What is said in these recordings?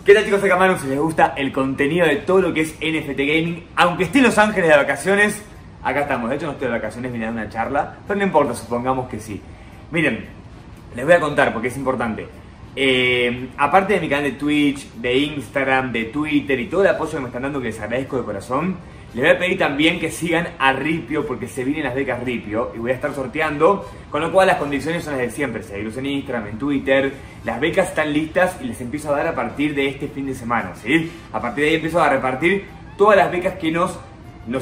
¿Qué tal chicos de kmanus? Si les gusta el contenido de todo lo que es NFT Gaming, aunque esté en Los Ángeles de vacaciones, acá estamos. De hecho no estoy de vacaciones, vine a dar una charla, pero no importa, supongamos que sí. Miren, les voy a contar porque es importante. Aparte de mi canal de Twitch, de Instagram, de Twitter y todo el apoyo que me están dando, que les agradezco de corazón, les voy a pedir también que sigan a Ripio porque se vienen las becas Ripio y voy a estar sorteando, con lo cual las condiciones son las de siempre. Seguirlos en Instagram, en Twitter. Las becas están listas y les empiezo a dar a partir de este fin de semana, ¿sí? A partir de ahí empiezo a repartir todas las becas que nos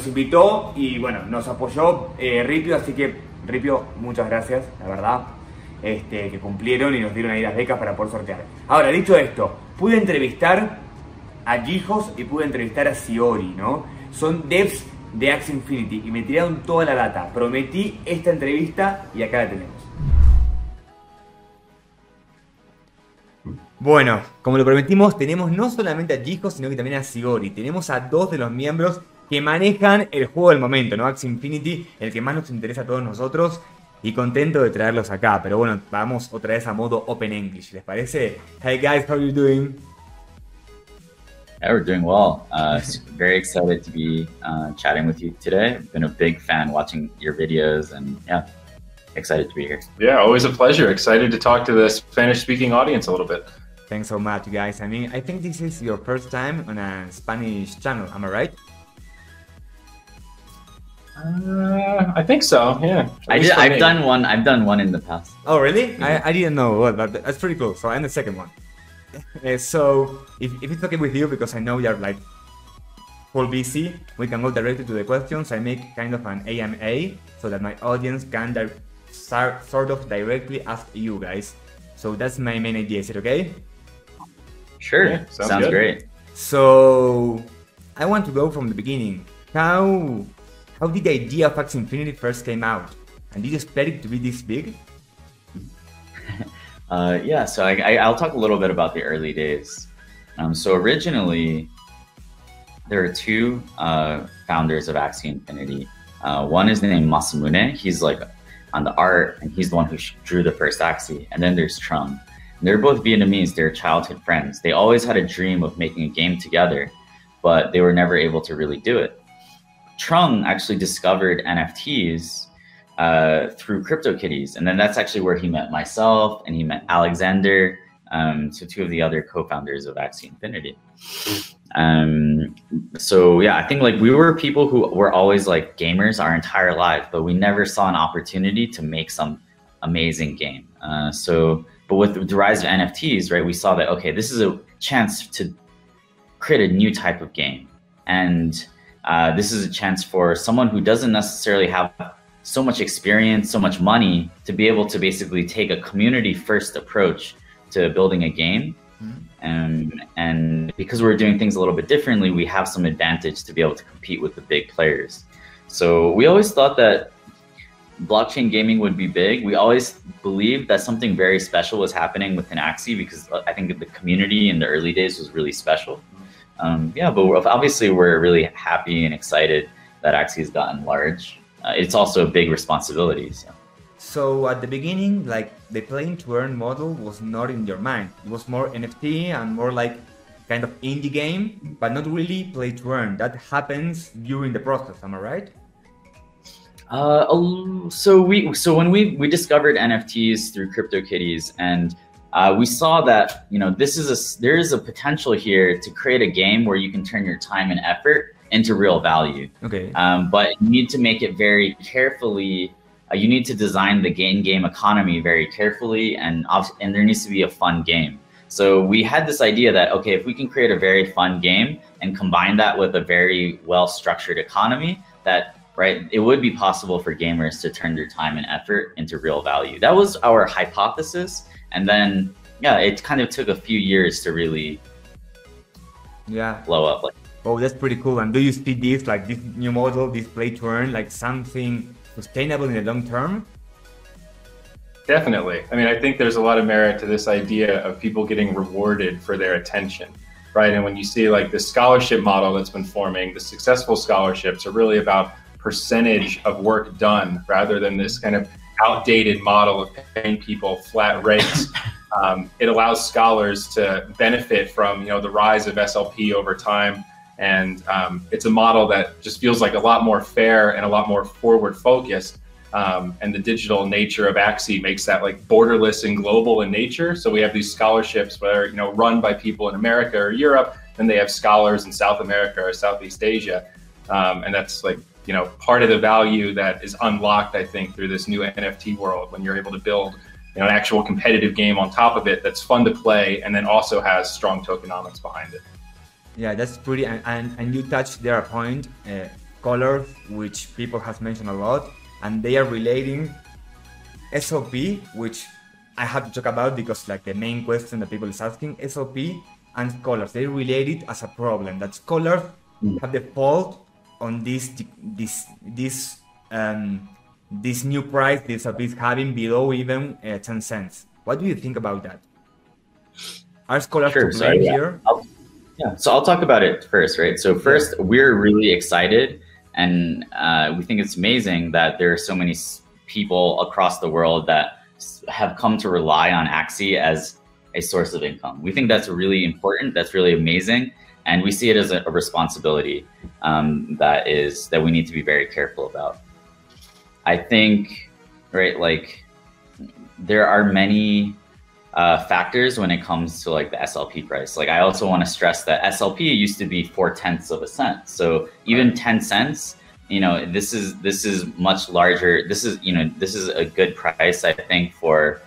invitó y bueno, nos apoyó Ripio, así que Ripio, muchas gracias, la verdad. Que cumplieron y nos dieron ahí las becas para poder sortear. Ahora, dicho esto, pude entrevistar a Gijos y pude entrevistar a Siori, ¿no? Son devs de Axie Infinity y me tiraron toda la data. Prometí esta entrevista y acá la tenemos. Bueno, como lo prometimos, tenemos no solamente a Gijos, sino que también a Siori. Tenemos a dos de los miembros que manejan el juego del momento, ¿no? Axie Infinity, el que más nos interesa a todos nosotros. Y contento de traerlos acá, pero bueno, vamos otra vez a modo Open English, ¿les parece? Hey guys, how are you doing? Yeah, we're doing well. Very excited to be chatting with you today. I've been a big fan watching your videos and yeah, excited to be here. Yeah, always a pleasure. Excited to talk to the Spanish-speaking audience a little bit. Thanks so much, guys. I mean, I think this is your first time on a Spanish channel, am I right? I think so. Yeah. I've done one in the past. Oh, really? I didn't know. Well, but that's pretty cool. So I'm the second one. So if it's okay with you, because I know you're like full busy, we can go directly to the questions. I make kind of an AMA so that my audience can sort of directly ask you guys. So that's my main idea. Is it okay? Sure. Yeah, sounds great. So I want to go from the beginning. How did the idea of Axie Infinity first came out? And did you expect it to be this big? Yeah, so I'll talk a little bit about the early days. So originally, there are two founders of Axie Infinity. One is named Masamune. He's like on the art, and he's the one who drew the first Axie. And then there's Trung. And they're both Vietnamese. They're childhood friends. They always had a dream of making a game together, but they were never able to really do it. Trung actually discovered NFTs through CryptoKitties, and then that's actually where he met myself and he met Alexander, so two of the other co-founders of Axie Infinity. So yeah, I think like we were people who were always like gamers our entire life, but we never saw an opportunity to make some amazing game. But with the rise of NFTs, right, we saw that, okay, this is a chance to create a new type of game. And this is a chance for someone who doesn't necessarily have so much experience, so much money, to be able to basically take a community first approach to building a game. And because we're doing things a little bit differently, we have some advantage to be able to compete with the big players. So we always thought that blockchain gaming would be big. We always believed that something very special was happening within Axie, because I think the community in the early days was really special. Yeah, but obviously we're really happy and excited that Axie has gotten large. It's also a big responsibility. So at the beginning, like the play to earn model was not in your mind. It was more NFT and more like kind of indie game, but not really play to earn. That happens during the process, am I right? So when we discovered NFTs through CryptoKitties, and we saw that, you know, there is a potential here to create a game where you can turn your time and effort into real value. Okay. But you need to make it very carefully. You need to design the game economy very carefully, and there needs to be a fun game. So we had this idea that, okay, if we can create a very fun game and combine that with a very well-structured economy, that, right, it would be possible for gamers to turn their time and effort into real value. That was our hypothesis. And then, yeah, it kind of took a few years to really blow up. Oh, that's pretty cool. And do you see this, like this new model, this play to earn, like something sustainable in the long term? Definitely. I mean, I think there's a lot of merit to this idea of people getting rewarded for their attention, right? And when you see like the scholarship model that's been forming, the successful scholarships are really about percentage of work done rather than this kind of outdated model of paying people flat rates It allows scholars to benefit from the rise of SLP over time, and it's a model that just feels like a lot more fair and a lot more forward focused. And the digital nature of Axie makes that like borderless and global in nature. So we have these scholarships where run by people in America or Europe, then they have scholars in South America or Southeast Asia, and that's like part of the value that is unlocked, I think, through this new NFT world when you're able to build an actual competitive game on top of it that's fun to play and then also has strong tokenomics behind it. Yeah, that's pretty, and you touched there a point, colors, which people have mentioned a lot, and they are relating SLP, which I have to talk about because like the main question that people is asking, SLP and scholars, they relate it as a problem, that scholars have the fault on this new price this SLP is having below even 10 cents. What do you think about that? Are scholars to blame here? Yeah, so I'll talk about it first, right? So first, we're really excited, and we think it's amazing that there are so many people across the world that have come to rely on Axie as a source of income. We think that's really important. That's really amazing, and we see it as a responsibility that we need to be very careful about. I think, right, like there are many factors when it comes to like the SLP price. Like I also want to stress that SLP used to be 0.4 of a cent. So even 10 cents, this is much larger. This is a good price, I think, for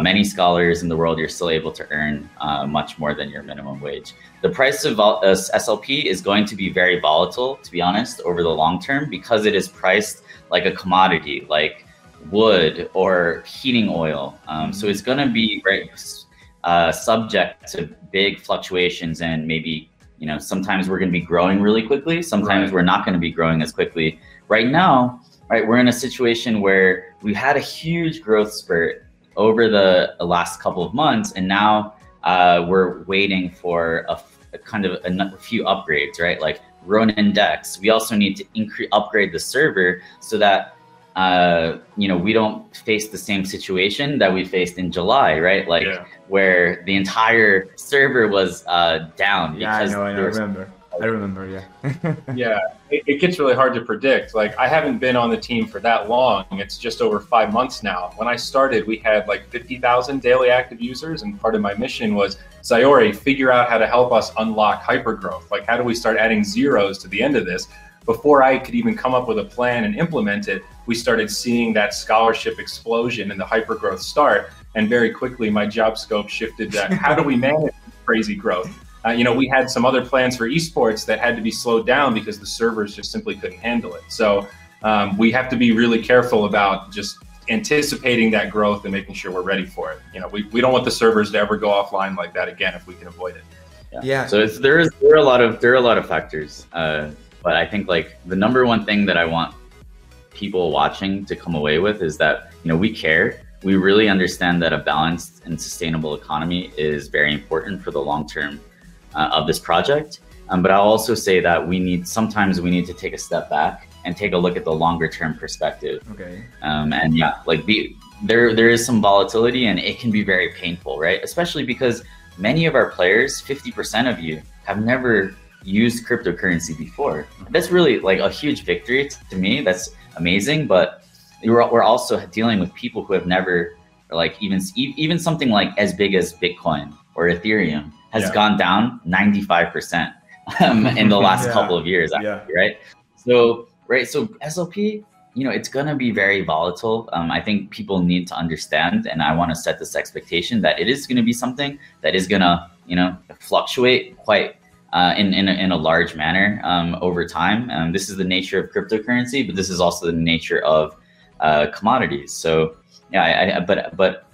many scholars in the world. You're still able to earn much more than your minimum wage. The price of SLP is going to be very volatile, to be honest, over the long term, because it is priced like a commodity, like wood or heating oil. So it's going to be subject to big fluctuations, and maybe sometimes we're going to be growing really quickly, sometimes we're not going to be growing as quickly. Right now, we're in a situation where we had a huge growth spurt over the last couple of months, and now we're waiting for a few upgrades, right? Like Ronin Dex. We also need to upgrade the server so that we don't face the same situation that we faced in July, right? Like where the entire server was down. Because I remember, yeah. Yeah, it gets really hard to predict. Like I haven't been on the team for that long. It's just over 5 months now. When I started, we had like 50,000 daily active users, and part of my mission was, Sayori, figure out how to help us unlock hypergrowth. Like how do we start adding zeros to the end of this? Before I could even come up with a plan and implement it, we started seeing that scholarship explosion and the hypergrowth start. And very quickly, my job scope shifted to how do we manage crazy growth? We had some other plans for esports that had to be slowed down because the servers just simply couldn't handle it. So we have to be really careful about just anticipating that growth and making sure we're ready for it. We don't want the servers to ever go offline like that again if we can avoid it. Yeah. So there are a lot of factors. But I think like the number one thing that I want people watching to come away with is that, we care. We really understand that a balanced and sustainable economy is very important for the long term of this project. But I'll also say that sometimes we need to take a step back and take a look at the longer term perspective. Okay. And yeah, like there is some volatility, and it can be very painful, right? Especially because many of our players, 50% of you, have never used cryptocurrency before. That's really like a huge victory to me. That's amazing. But we're also dealing with people who have never, like even something like as big as Bitcoin or Ethereum has gone down 95% in the last couple of years, actually, right? So SLP, it's going to be very volatile. I think people need to understand, and I want to set this expectation that it is going to be something that is going to, fluctuate quite in a large manner over time. This is the nature of cryptocurrency, but this is also the nature of commodities. So yeah, but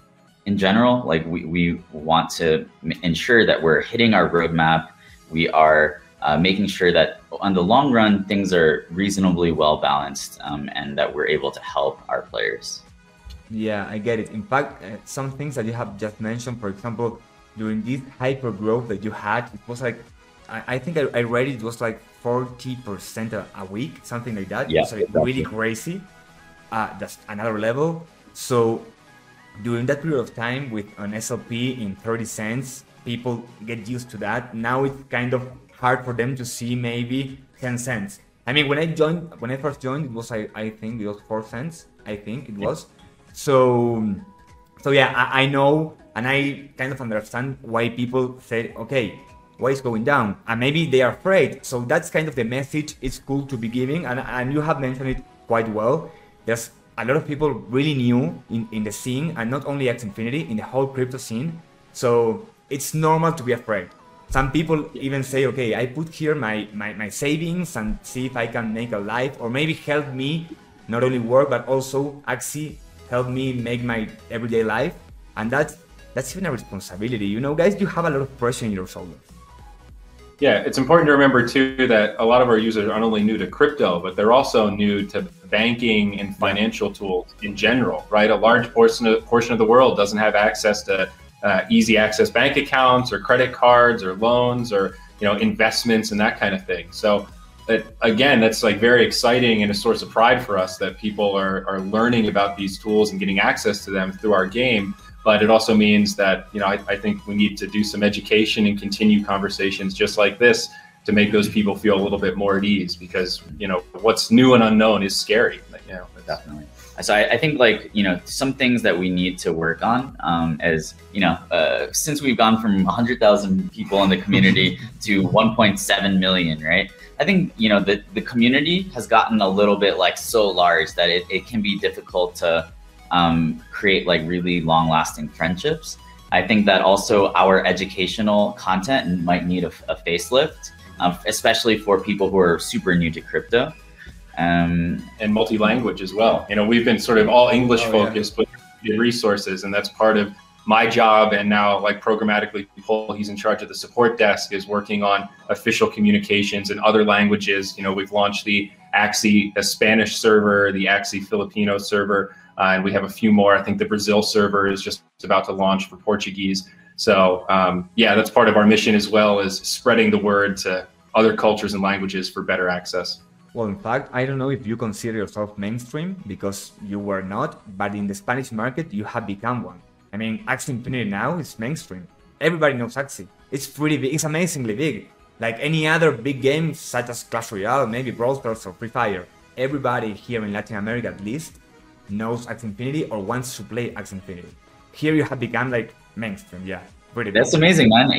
in general, like we want to ensure that we're hitting our roadmap. We are making sure that on the long run, things are reasonably well balanced, and that we're able to help our players. Yeah, I get it. In fact, some things that you have just mentioned, for example, during this hyper growth that you had, it was like, I think I read it was like 40% a week, something like that. Yeah, it was like really crazy. That's another level. So during that period of time with an SLP in 30 cents, people get used to that. Now it's kind of hard for them to see maybe 10 cents. I mean, when I first joined, it was, I think it was 4 cents, I think it was. So yeah, I know, and I kind of understand why people say, okay, why is going down? And maybe they are afraid. So that's kind of the message it's cool to be giving. And you have mentioned it quite well. There's a lot of people really new in the scene, and not only X Infinity, in the whole crypto scene. So it's normal to be afraid. Some people even say, okay, I put here my savings and see if I can make a life, or maybe help me not only work, but also Axie help me make my everyday life. And that's even a responsibility. You know, guys, you have a lot of pressure in your shoulders. Yeah, it's important to remember too that a lot of our users aren't only new to crypto, but they're also new to banking and financial tools in general, right? A large portion of the world doesn't have access to easy access bank accounts or credit cards or loans or, you know, investments and that kind of thing. So again, that's like very exciting and a source of pride for us that people are learning about these tools and getting access to them through our game. But it also means that, you know, I think we need to do some education and continue conversations just like this to make those people feel a little bit more at ease, because, you know, what's new and unknown is scary. You know, definitely. So I think, like, you know, some things that we need to work on as, you know, since we've gone from 100,000 people in the community to 1.7 million, right? I think, you know, the community has gotten a little bit like so large that it can be difficult to create like really long lasting friendships. I think that also our educational content might need a facelift, especially for people who are super new to crypto. And multi-language as well. You know, we've been sort of all English focused, but resources, and that's part of my job. And now, like, programmatically, Paul, he's in charge of the support desk, is working on official communications in other languages. You know, we've launched the Axie, a Spanish server, the Axie Filipino server, and we have a few more. I think the Brazil server is just about to launch for Portuguese. So yeah, that's part of our mission as well, is spreading the word to other cultures and languages for better access. Well, in fact, I don't know if you consider yourself mainstream, because you were not, but in the Spanish market, you have become one. I mean, Axie Infinity now is mainstream. Everybody knows Axie. It's pretty big. It's amazingly big. Like any other big game, such as Clash Royale, maybe Brawl Stars or Free Fire. Everybody here in Latin America, at least, knows Axie Infinity or wants to play Axie Infinity. Here you have become like mainstream, yeah. That's amazing, man.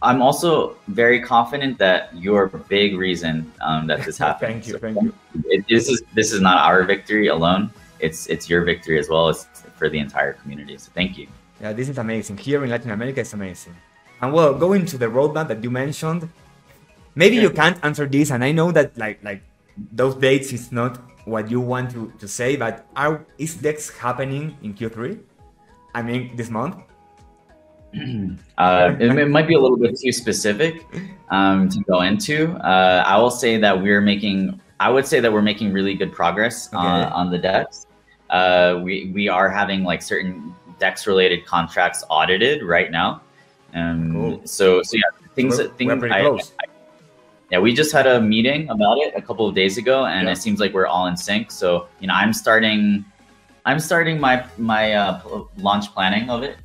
I'm also very confident that you're a big reason that this happened. Thank you. This is not our victory alone. It's your victory as well. It's for the entire community. So thank you. Yeah, this is amazing. Here in Latin America, it's amazing. And well, going to the roadmap that you mentioned, maybe you can't answer this, and I know that like those dates is not what you want to say, but is DEX happening in Q3? I mean, this month? It might be a little bit too specific to go into. I would say that we're making really good progress on the DEX. We are having like certain DEX related contracts audited right now. Cool. So yeah, we're pretty close. Yeah, we just had a meeting about it a couple of days ago, and it seems like we're all in sync. So, you know, I'm starting my launch planning of it.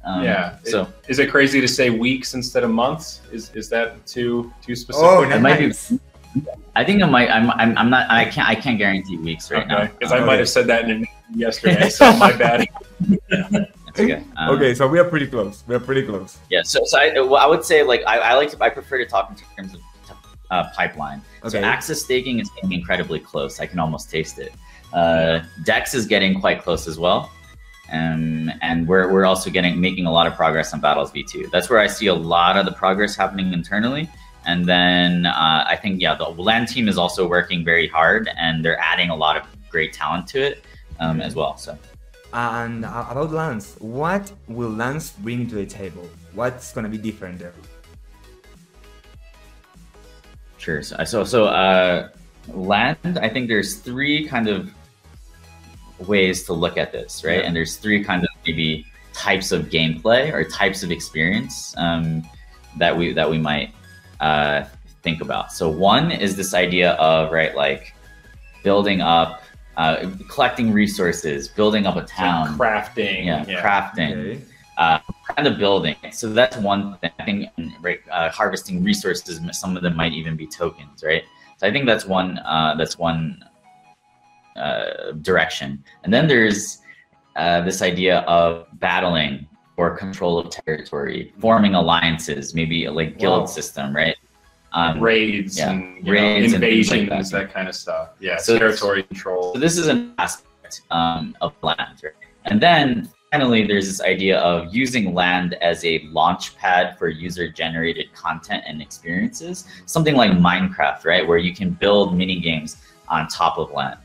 So is it crazy to say weeks instead of months? Is that too specific? Oh, it might be. I think it might. I'm not. I can't guarantee weeks right now. Because I might have said that in an yesterday. So my bad. That's okay. Okay, so we are pretty close. Yeah. So I would say, like, I prefer to talk in terms of pipeline. Okay. So Axis staking is getting incredibly close. I can almost taste it. DEX is getting quite close as well. And we're also making a lot of progress on Battles V2. That's where I see a lot of the progress happening internally. And then I think, yeah, the LAN team is also working very hard, and they're adding a lot of great talent to it as well. So. And about LANs, what will LANs bring to the table? What's going to be different there? Sure. So land, I think there's three kind of ways to look at this, right? And there's three kind of maybe types of gameplay or types of experience that we might think about. So one is this idea of, right, like building up collecting resources, building up a town, like crafting, crafting, kind of building. So that's one thing. I think, right, harvesting resources. Some of them might even be tokens, right? So I think that's one. Direction. And then there's this idea of battling for control of territory, forming alliances, maybe like guild system, right? Raids and raids invasions, and that kind of stuff. Yeah, so territory control. So this is an aspect of land, right? And then finally, there's this idea of using land as a launch pad for user-generated content and experiences, something like Minecraft, right, where you can build mini games on top of land.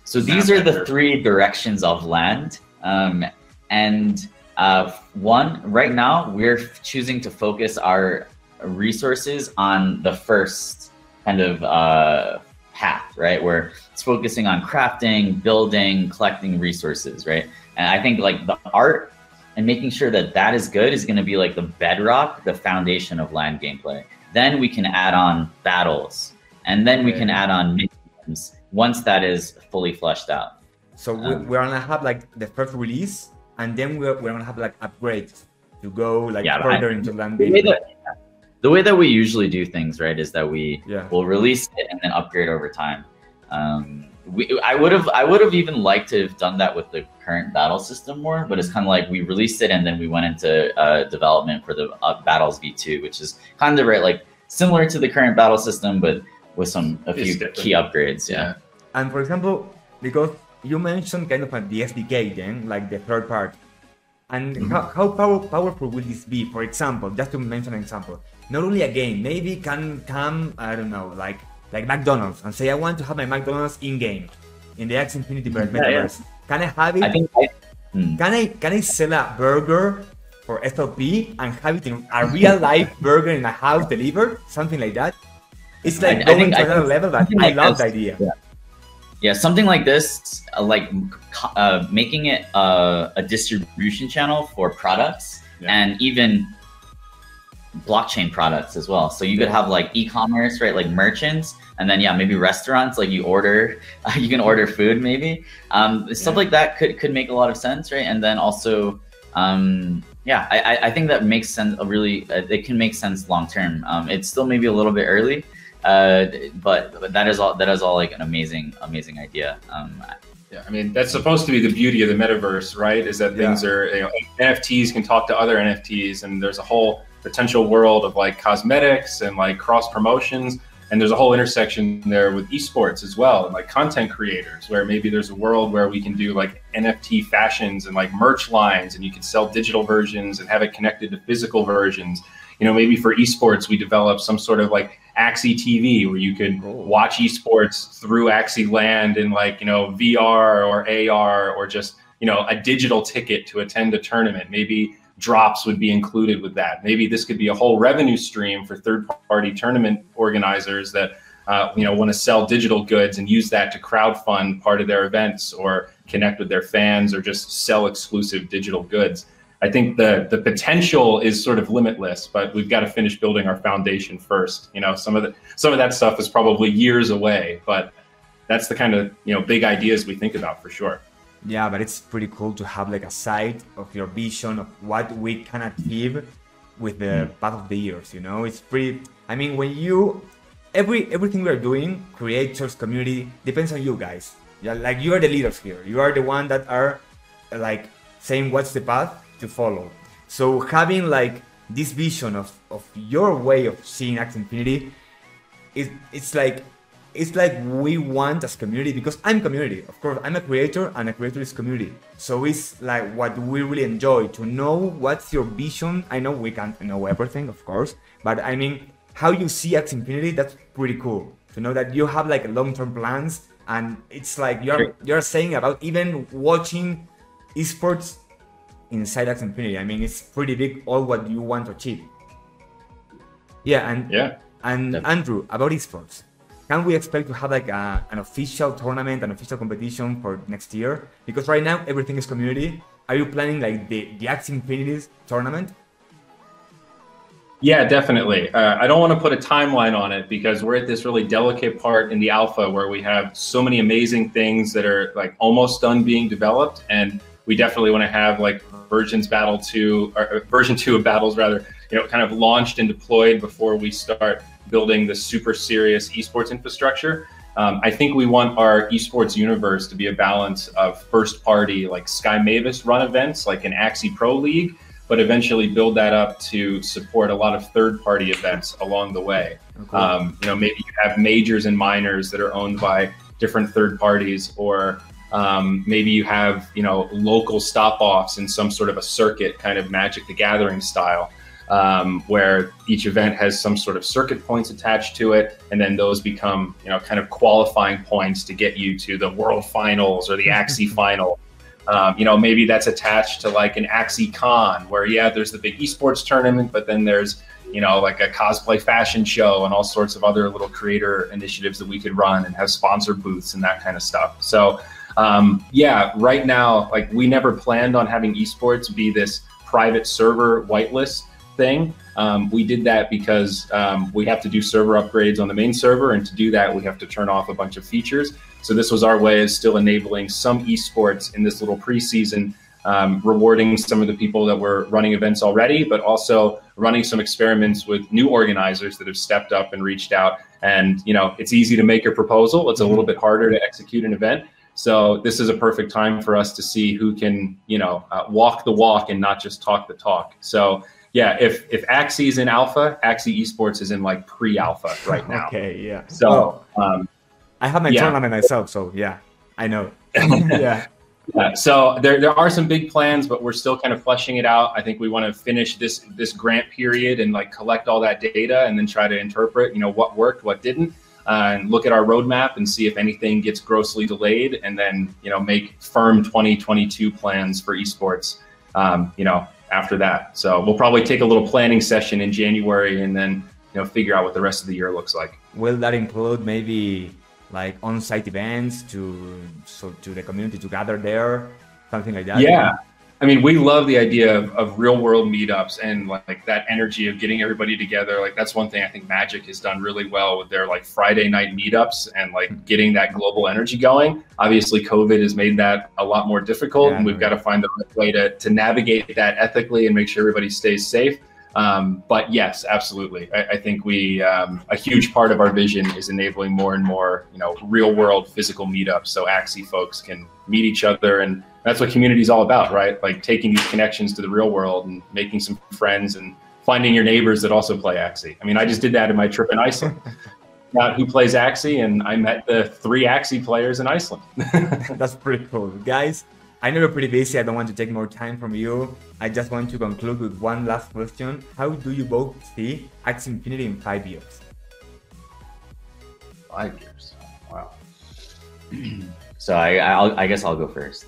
So these are the three directions of land. Right now, we're choosing to focus our resources on the first kind of path, right? Where it's focusing on crafting, building, collecting resources, right? And I think like the art and making sure that that is good is going to be like the bedrock, the foundation of land gameplay. Then we can add on battles, and then we can add on mini games once that is fully fleshed out. So we're gonna have like the first release, and then we're gonna have like upgrades to go like further into land gameplay. The way that we usually do things, right, is that we will release it and then upgrade over time. I would have even liked to have done that with the current battle system more, but it's kind of like we released it and then we went into development for the Battles V2, which is kind of like similar to the current battle system, but with a few key upgrades. Yeah. And for example, because you mentioned kind of the SDK then, like the third part, and how powerful will this be? For example, just to mention an example, not only a game, maybe can come, I don't know, like McDonald's, and say I want to have my McDonald's in-game, in the Axie Infinity Metaverse. Can I have it? Can I sell a burger for SLP and have it in a real life burger in a house delivered? Something like that. It's like going to another level, but I love the idea. Yeah, something like this, like making it a distribution channel for products and even blockchain products as well. So you could have like e-commerce, right? Like merchants, and then maybe restaurants, like you can order food maybe. Stuff like that could make a lot of sense, right? And then also, I think that makes sense. It can make sense long term. It's still maybe a little bit early. But that is all like an amazing idea. I mean, that's supposed to be the beauty of the metaverse, right? Is that things are, NFTs can talk to other NFTs, and there's a whole potential world of like cosmetics and like cross promotions, and there's a whole intersection there with esports as well, and like content creators, where maybe there's a world where we can do like NFT fashions and like merch lines, and you can sell digital versions and have it connected to physical versions. Maybe for esports, we develop some sort of like Axie TV where you could watch esports through Axie Land in like, VR or AR, or just, a digital ticket to attend a tournament. Maybe drops would be included with that. Maybe this could be a whole revenue stream for third-party tournament organizers that, want to sell digital goods and use that to crowdfund part of their events or connect with their fans or just sell exclusive digital goods. I think the potential is sort of limitless, but we've got to finish building our foundation first. Some of that stuff is probably years away, but that's the kind of big ideas we think about for sure. Yeah, but it's pretty cool to have like a side of your vision of what we can achieve with the path of the years. It's pretty. I mean, when everything we are doing, creators, community, depends on you guys. Yeah, like you are the leaders here. You are the one that are like saying what's the path to follow. So having like this vision of your way of seeing Axie Infinity, it's like we want as community, because I'm community. Of course, I'm a creator, and a creator is community. So it's like what we really enjoy, to know what's your vision. I know we can't know everything, of course, but I mean, how you see Axie Infinity, that's pretty cool. To know that you have like long-term plans, and it's like you're saying about even watching esports inside Axie Infinity. I mean, it's pretty big, all what you want to achieve. And Andrew, about esports, can we expect to have like an official tournament, an official competition for next year? Because right now everything is community. Are you planning like the Axie Infinity tournament? Yeah, definitely. I don't want to put a timeline on it because we're at this really delicate part in the alpha where we have so many amazing things that are like almost done being developed, and we definitely want to have like version 2 of battles rather, kind of launched and deployed before we start building the super serious esports infrastructure. I think we want our esports universe to be a balance of first party like Sky Mavis run events like an Axie Pro League, but eventually build that up to support a lot of third-party events along the way. Okay. Maybe you have majors and minors that are owned by different third parties, or maybe you have local stop-offs in some sort of a circuit, kind of Magic the Gathering style, where each event has some sort of circuit points attached to it, and then those become kind of qualifying points to get you to the World Finals or the Axie Final. Maybe that's attached to like an Axie Con where, there's the big esports tournament, but then there's, like a cosplay fashion show and all sorts of other little creator initiatives that we could run and have sponsor booths and that kind of stuff. So, right now, like we never planned on having esports be this private server whitelist thing. We did that because we have to do server upgrades on the main server, and to do that, we have to turn off a bunch of features. So this was our way of still enabling some esports in this little preseason, rewarding some of the people that were running events already, but also running some experiments with new organizers that have stepped up and reached out. And, it's easy to make a proposal. It's a little bit harder to execute an event. So this is a perfect time for us to see who can, walk the walk and not just talk the talk. So yeah, if Axie is in alpha, Axie Esports is in like pre-alpha right now. Okay, yeah. So I have my tournament myself, so yeah, I know. Yeah. So there are some big plans, but we're still kind of fleshing it out. I think we want to finish this grant period and like collect all that data and then try to interpret, what worked, what didn't, and look at our roadmap and see if anything gets grossly delayed, and then, make firm 2022 plans for esports, after that. So we'll probably take a little planning session in January and then, figure out what the rest of the year looks like. Will that include maybe like on-site events to the community to gather there, something like that? Yeah, I mean, we love the idea of real-world meetups and like that energy of getting everybody together. Like that's one thing I think Magic has done really well with their like Friday night meetups and like getting that global energy going. Obviously, COVID has made that a lot more difficult, and we've got to find the right way to navigate that ethically and make sure everybody stays safe. But yes, absolutely. I think a huge part of our vision is enabling more and more, real world physical meetups so Axie folks can meet each other. And that's what community is all about, right? Like taking these connections to the real world and making some friends and finding your neighbors that also play Axie. I mean, I just did that in my trip in Iceland. Out who plays Axie, and I met the 3 Axie players in Iceland. That's pretty cool. Guys, I know you're pretty busy. I don't want to take more time from you. I just want to conclude with one last question. How do you both see Axie Infinity in 5 years? 5 years. Wow. So I guess I'll go first.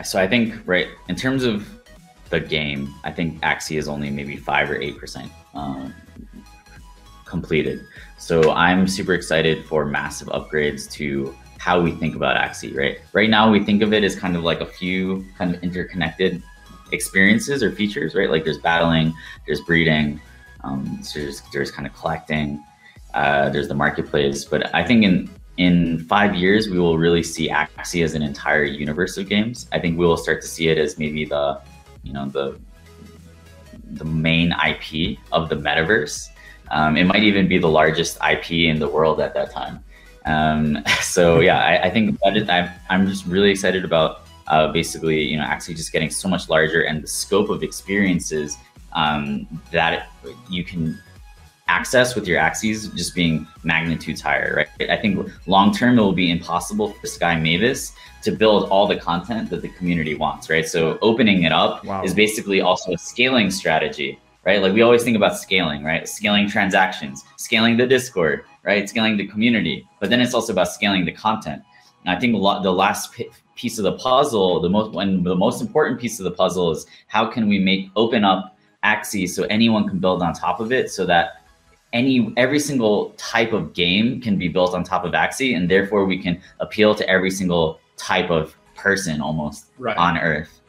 So I think, right, in terms of the game, I think Axie is only maybe 5 or 8% completed. So I'm super excited for massive upgrades to how we think about Axie, right? Right now we think of it as kind of like a few kind of interconnected experiences or features, right? Like there's battling, there's breeding, there's kind of collecting, there's the marketplace. But I think in 5 years, we will really see Axie as an entire universe of games. I think we will start to see it as maybe the main IP of the metaverse. It might even be the largest IP in the world at that time. So yeah, I think I'm just really excited about basically, Axie just getting so much larger, and the scope of experiences that you can access with your Axies just being magnitudes higher, right? I think long term it will be impossible for Sky Mavis to build all the content that the community wants, right? So opening it up is basically also a scaling strategy, right? Like we always think about scaling, right? Scaling transactions, scaling the Discord, right? Scaling the community, but then it's also about scaling the content. And I think the last piece of the puzzle, the most important piece of the puzzle is how can we open up Axie so anyone can build on top of it, so that every single type of game can be built on top of Axie, and therefore we can appeal to every single type of person almost on Earth.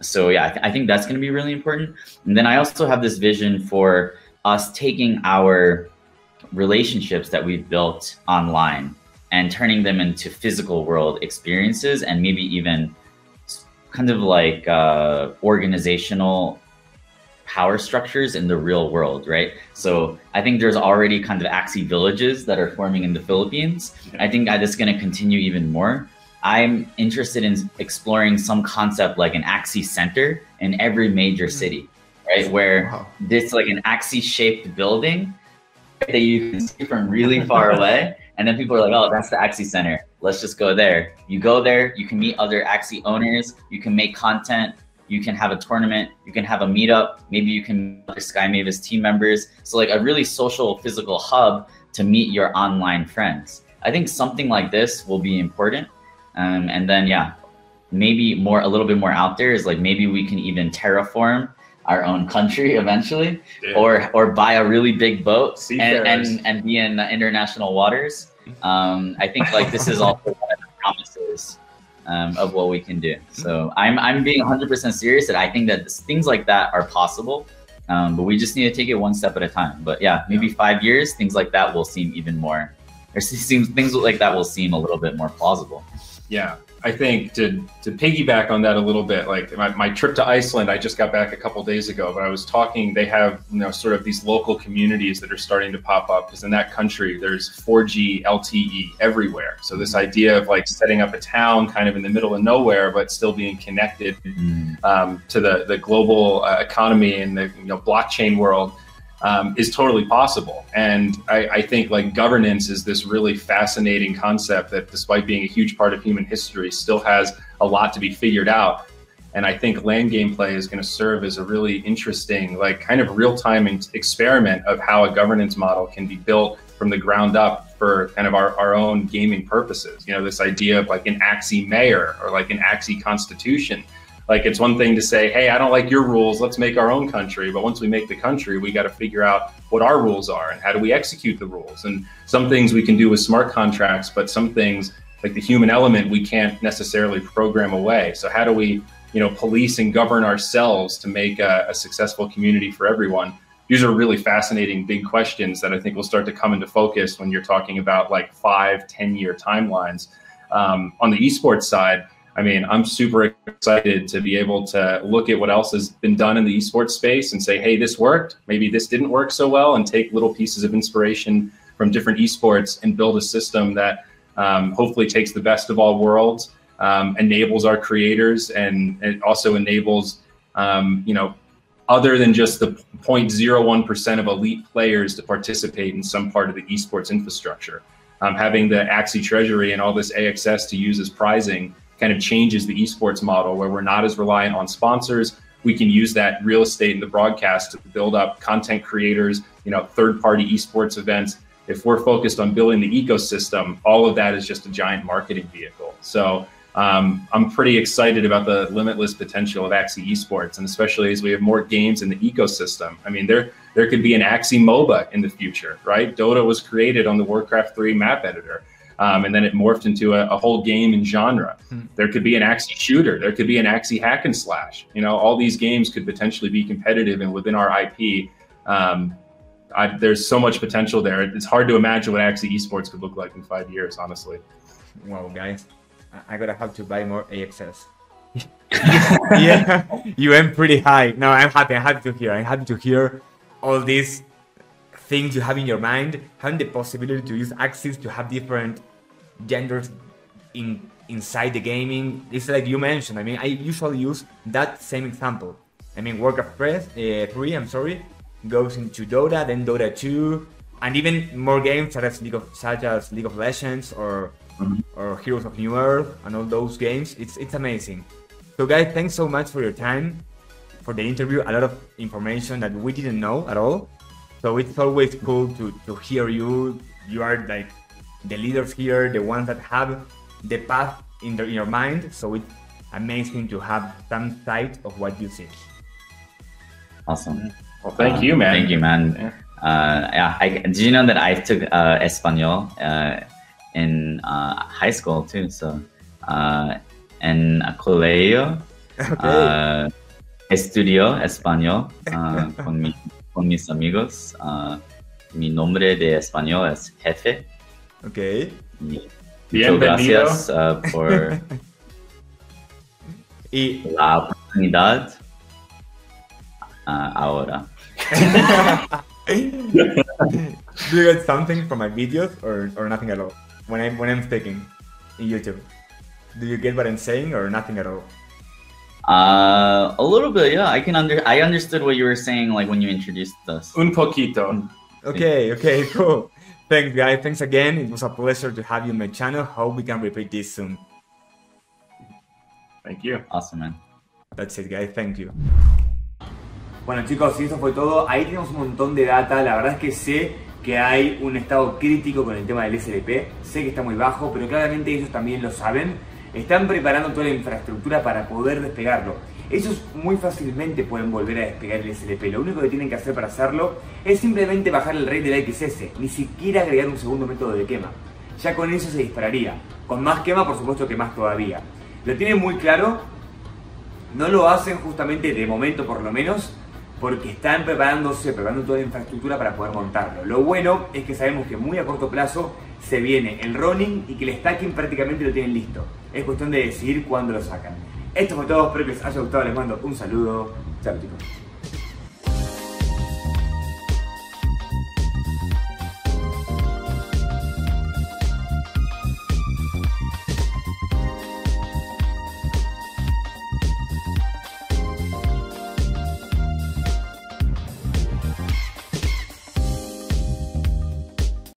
So yeah, I think that's going to be really important. And then I also have this vision for us taking our relationships that we've built online and turning them into physical world experiences, and maybe even kind of like organizational power structures in the real world, right? So I think there's already kind of Axie villages that are forming in the Philippines. I think that's going to continue even more. I'm interested in exploring some concept like an Axie center in every major city, right? Where this like an Axie shaped building that you can see from really far away. And then people are like, oh, that's the Axie center. Let's just go there. You go there, you can meet other Axie owners, you can make content, you can have a tournament, you can have a meetup, maybe you can meet other Sky Mavis team members. So like a really social physical hub to meet your online friends. I think something like this will be important. And then, yeah, maybe a little bit more out there is like, maybe we can even terraform our own country eventually, or buy a really big boat and be in international waters. I think like this is also one of the promises of what we can do. So I'm being 100% serious that I think that things like that are possible, but we just need to take it one step at a time. But yeah, maybe 5 years, things like that will seem even more, or things like that will seem a little bit more plausible. Yeah, I think to piggyback on that a little bit, like my trip to Iceland, I just got back a couple days ago, but I was talking, they have, you know, sort of these local communities that are starting to pop up, because in that country, there's 4G LTE everywhere. So this idea of like setting up a town kind of in the middle of nowhere, but still being connected to the global economy and the blockchain world is totally possible. And I think like governance is this really fascinating concept that, despite being a huge part of human history, still has a lot to be figured out. And I think land gameplay is going to serve as a really interesting, like kind of real-time experiment of how a governance model can be built from the ground up for kind of our own gaming purposes. You know, this idea of like an Axie mayor or like an Axie constitution. Like, it's one thing to say, hey, I don't like your rules, let's make our own country. But once we make the country, we got to figure out what our rules are and how do we execute the rules. And some things we can do with smart contracts, but some things like the human element, we can't necessarily program away. So how do we, police and govern ourselves to make a successful community for everyone? These are really fascinating big questions that I think will start to come into focus when you're talking about like 5-10 year timelines. On the esports side, I mean, I'm super excited to be able to look at what else has been done in the esports space and say, hey, this worked, maybe this didn't work so well, and take little pieces of inspiration from different esports and build a system that hopefully takes the best of all worlds, enables our creators, and it also enables, other than just the 0.01% of elite players to participate in some part of the esports infrastructure. Having the Axie treasury and all this AXS to use as prizing kind of changes the esports model, where we're not as reliant on sponsors. We can use that real estate in the broadcast to build up content creators, third-party esports events. If we're focused on building the ecosystem, all of that is just a giant marketing vehicle. So I'm pretty excited about the limitless potential of Axie esports, and especially as we have more games in the ecosystem. I mean, there could be an Axie MOBA in the future, right? Dota was created on the Warcraft 3 map editor. And then it morphed into a whole game and genre. There could be an Axie shooter. There could be an Axie hack and slash. All these games could potentially be competitive, and within our IP, there's so much potential there. It's hard to imagine what Axie esports could look like in 5 years, honestly. Wow, guys, I gotta have to buy more AXS. Yeah, you went pretty high. No, I'm happy. I'm happy to hear all these things you have in your mind, having the possibility to use Axie to have different genders inside the gaming. It's like you mentioned. I mean, I usually use that same example. I mean, Warcraft 3, goes into Dota, then Dota 2, and even more games such as League of Legends or Heroes of New Earth and all those games. It's amazing. So guys, thanks so much for your time, for the interview. A lot of information that we didn't know at all. So it's always cool to hear you. You are like the leaders here, the ones that have the path in your mind. So it's amazing to have some sight of what you think. Awesome. Well, thank you, man. Thank you, man. Yeah. Did you know that I took Espanol in high school too? So en colegio Okay. Estudio español con mis amigos. Mi nombre de español es Jefe. Okay. Muchas gracias por la oportunidad ahora. Do you get something from my videos or nothing at all? When I'm speaking in YouTube, do you get what I'm saying or nothing at all? A little bit, yeah. I understood what you were saying, like when you introduced us. Un poquito. Okay, cool. Thanks, guys. Thanks again. It was a pleasure to have you on my channel. Hope we can repeat this soon. Thank you. Awesome, man. That's it, guys. Thank you. Bueno, chicos, y eso fue todo. Ahí tenemos un montón de data. La verdad es que sé que hay un estado crítico con el tema del SLP. Sé que está muy bajo, pero claramente ellos también lo saben. Están preparando toda la infraestructura para poder despegarlo. Ellos muy fácilmente pueden volver a despegar el SLP. Lo único que tienen que hacer para hacerlo es simplemente bajar el rate del XS. Ni siquiera agregar un segundo método de quema. Ya con eso se dispararía. Con más quema, por supuesto que más todavía. Lo tienen muy claro. No lo hacen justamente de momento, por lo menos, porque están preparando toda la infraestructura para poder montarlo. Lo bueno es que sabemos que muy a corto plazo se viene el running y que el stacking prácticamente lo tienen listo. Es cuestión de decidir cuándo lo sacan. Esto fue todo, espero que les haya gustado, les mando un saludo. Chao, chicos.